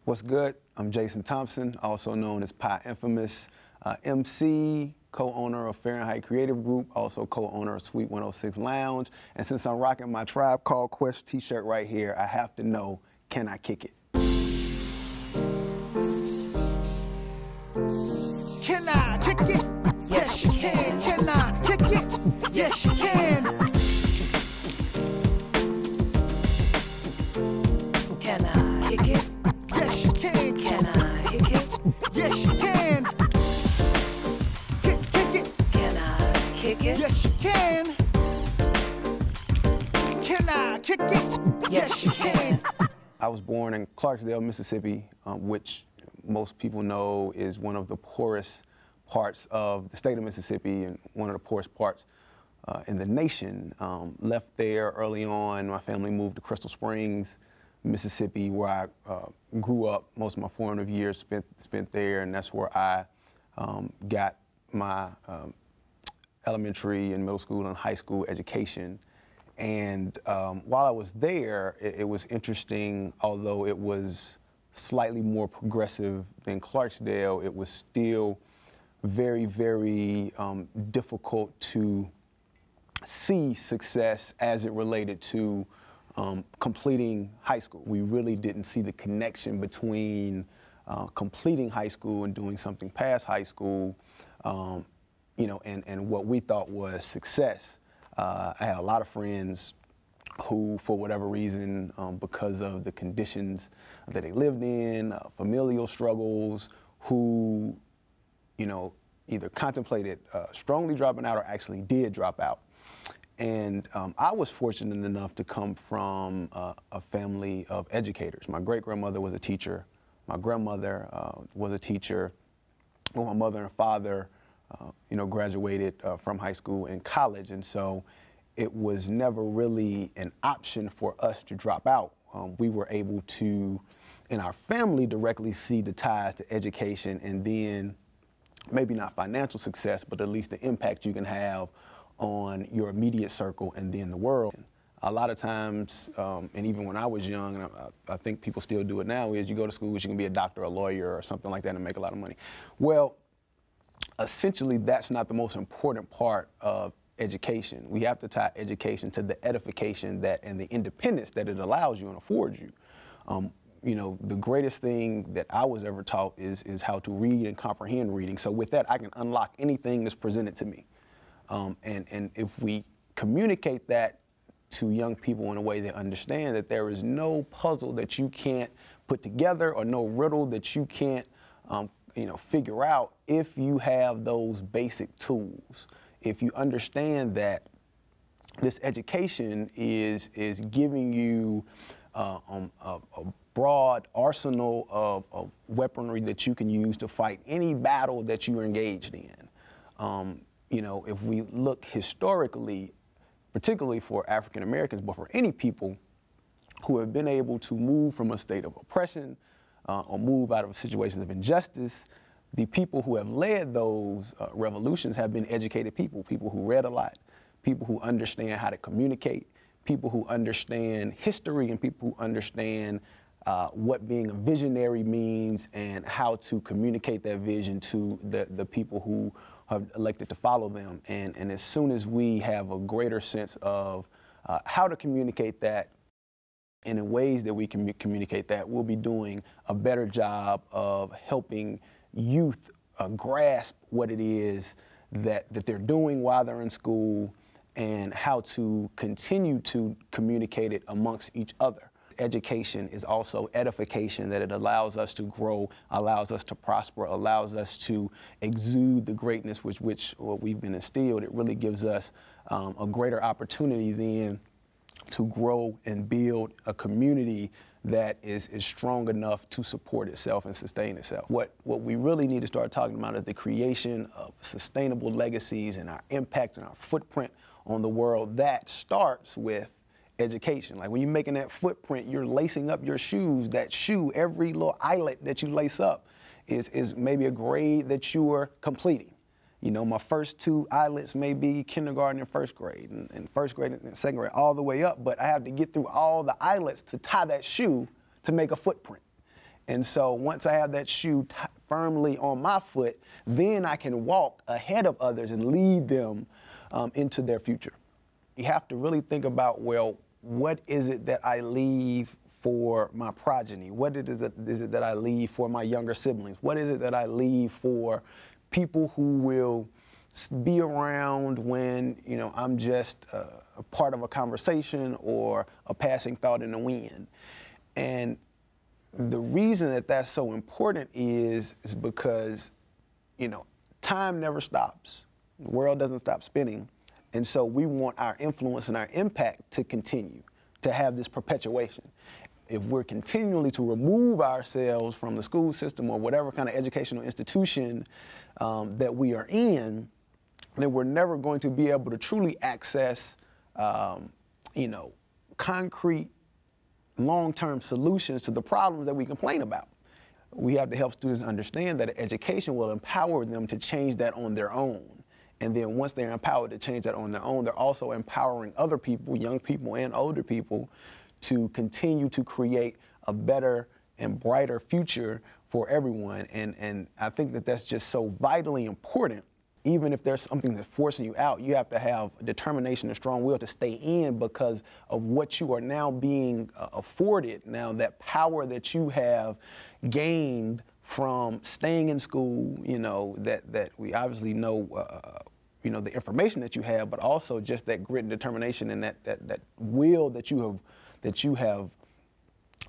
What's good? I'm Jason Thompson, also known as Pyinfamous MC, co-owner of Fahrenheit Creative Group, also co-owner of Suite 106 Lounge. And since I'm rocking my Tribe Called Quest t-shirt right here, I have to know, can I kick it? Can I kick it? Yes, you can. Can I kick it? Yes, you can. Can I kick it? Yes, you can. Can I kick it? Yes, you can. Kick it. Can I kick it? Yes, you can. Can I kick it? Yes, you can. I was born in Clarksdale, Mississippi, which most people know is one of the poorest parts of the state of Mississippi and one of the poorest parts in the nation. Left there early on. My family moved to Crystal Springs, Mississippi, where I grew up. Most of my formative years spent there, and that's where I got my elementary and middle school and high school education. And while I was there, it was interesting, although it was slightly more progressive than Clarksdale, it was still very, very difficult to see success as it related to completing high school. We really didn't see the connection between completing high school and doing something past high school, you know, and what we thought was success. I had a lot of friends who, for whatever reason, because of the conditions that they lived in, familial struggles, who, you know, either contemplated strongly dropping out or actually did drop out. And I was fortunate enough to come from a family of educators. My great-grandmother was a teacher. My grandmother was a teacher. Well, my mother and father, you know, graduated from high school and college. And so it was never really an option for us to drop out. We were able to, in our family, directly see the ties to education, and then maybe not financial success, but at least the impact you can have on your immediate circle and then the world. A lot of times, and even when I was young, and I think people still do it now, is you go to school, you can be a doctor, a lawyer, or something like that and make a lot of money. Well, essentially, that's not the most important part of education. We have to tie education to the edification that and the independence that it allows you and affords you. You know, the greatest thing that I was ever taught is how to read and comprehend reading. So with that, I can unlock anything that's presented to me. And if we communicate that to young people in a way that understand that there is no puzzle that you can't put together or no riddle that you can't, you know, figure out if you have those basic tools. If you understand that this education is giving you a broad arsenal of weaponry that you can use to fight any battle that you're engaged in. You know, if we look historically, particularly for African Americans, but for any people who have been able to move from a state of oppression or move out of situations of injustice, the people who have led those revolutions have been educated people, people who read a lot, people who understand how to communicate, people who understand history, and people who understand what being a visionary means and how to communicate that vision to the people who have elected to follow them. And as soon as we have a greater sense of how to communicate that and in ways that we can communicate that, we'll be doing a better job of helping youth grasp what it is that they're doing while they're in school and how to continue to communicate it amongst each other. Education is also edification, that it allows us to grow, allows us to prosper, allows us to exude the greatness with which we've been instilled. It really gives us a greater opportunity then to grow and build a community that is strong enough to support itself and sustain itself. What we really need to start talking about is the creation of sustainable legacies and our impact and our footprint on the world. That starts with education. Like when you're making that footprint, you're lacing up your shoes. That shoe, every little eyelet that you lace up is maybe a grade that you are completing. You know, my first two eyelets may be kindergarten and first grade, and first grade and second grade, all the way up, but I have to get through all the eyelets to tie that shoe to make a footprint. And so once I have that shoe firmly on my foot, then I can walk ahead of others and lead them into their future. You have to really think about, well, what is it that I leave for my progeny? What is it that I leave for my younger siblings? What is it that I leave for people who will be around when, you know, I'm just a part of a conversation or a passing thought in the wind? And the reason that that's so important is because, you know, time never stops. The world doesn't stop spinning. And so we want our influence and our impact to continue, to have this perpetuation. If we're continually to remove ourselves from the school system or whatever kind of educational institution that we are in, then we're never going to be able to truly access, you know, concrete, long-term solutions to the problems that we complain about. We have to help students understand that education will empower them to change that on their own. And then once they're empowered to change that on their own, they're also empowering other people, young people and older people, to continue to create a better and brighter future for everyone. And I think that that's just so vitally important. Even if there's something that's forcing you out, you have to have determination and strong will to stay in because of what you are now being afforded. Now, that power that you have gained from staying in school, you know, that we obviously know, you know, the information that you have, but also just that grit and determination and that will that you have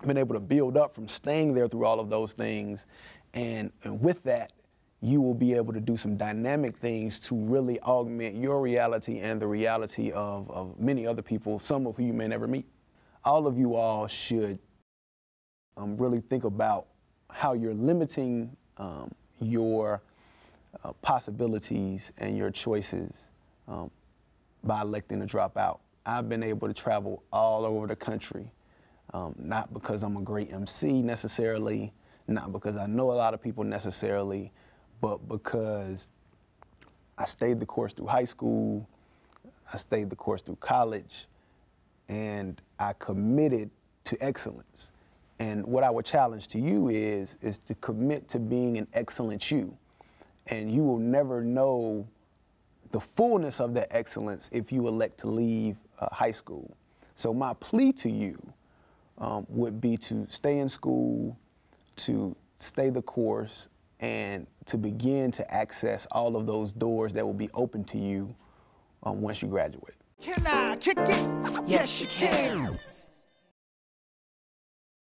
been able to build up from staying there through all of those things. And with that, you will be able to do some dynamic things to really augment your reality and the reality of many other people, some of who you may never meet. All of you all should really think about how you're limiting your possibilities and your choices by electing to drop out. I've been able to travel all over the country, not because I'm a great MC necessarily, not because I know a lot of people necessarily, but because I stayed the course through high school, I stayed the course through college, and I committed to excellence. And what I would challenge to you is to commit to being an excellent you. And you will never know the fullness of that excellence if you elect to leave high school. So my plea to you would be to stay in school, to stay the course, and to begin to access all of those doors that will be open to you once you graduate. Can I kick it? Yes, you can.